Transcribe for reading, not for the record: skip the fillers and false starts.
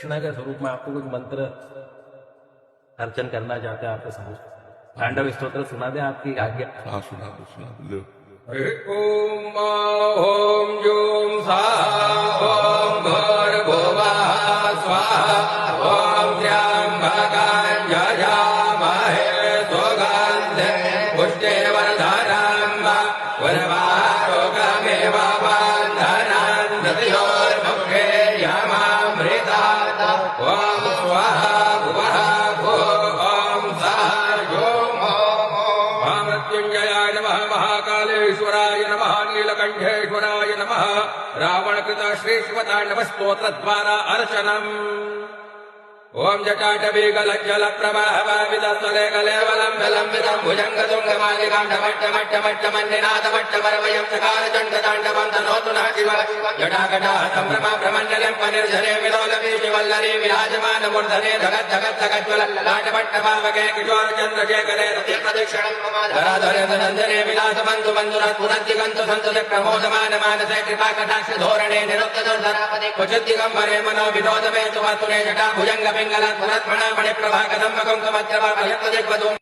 दक्षिणा के स्वरूप में आपको कुछ मंत्र अर्चन करना चाहते हैं आपको समझ तांडव स्तोत्र सुना दें आपकी आज्ञा। हाँ सुना लो। ओम ओम जूम सा ओम भूर्भुवः स्वाहा ओम त्र्यंबकं यजामहे सुगन्धिं पुष्टिवर्धनम् उर्वारुकमिव बन्धनं मृत्योर्मुखे यमामृतात् ओम स्वाहा भुवः ओम सः ओम मृत्युंजयाय नमः महाकालेश्वराय नमः नीलकंठेश्वराय नमः रावणकृत श्रीश्वताण्डवस्तोत्रद्वारा अर्चनम् ओम जटाटवी गलज्जल प्रवाह विदस्वले कलेवलं विलंबितं भुजंगतुंगमालिकां डमट्टमट्टमट्टमन्निनादमट्टमरवयं चकार चण्डताण्डवं तनोतु नः शिव जटाकटा सम्भ्रमा भ्रमण्डलं पनिर्जने विलोलपि शिवल्लरी विराजमानमूर्धने धगद्धगद्धगज्ज्वल लाटपट्टपावके किशोरचन्द्रशेखरे रतिप्रदक्षिणं धराधरे नन्दने विलासबन्धु बन्धुरत्पुरद्दिगन्तु सन्तते प्रमोदमानमानसे कृपाकटाक्ष धोरणे निरुक्तदुर्धरापदे क्वचिद्दिगम्बरे मनो विनोदमे तु वस्तुने जटा भुजङ्ग पिङ्गलत्पुरत्मणा मणिप्रभा कदम्बकं कमत्रवा प्रयत्नदिग्वधूम्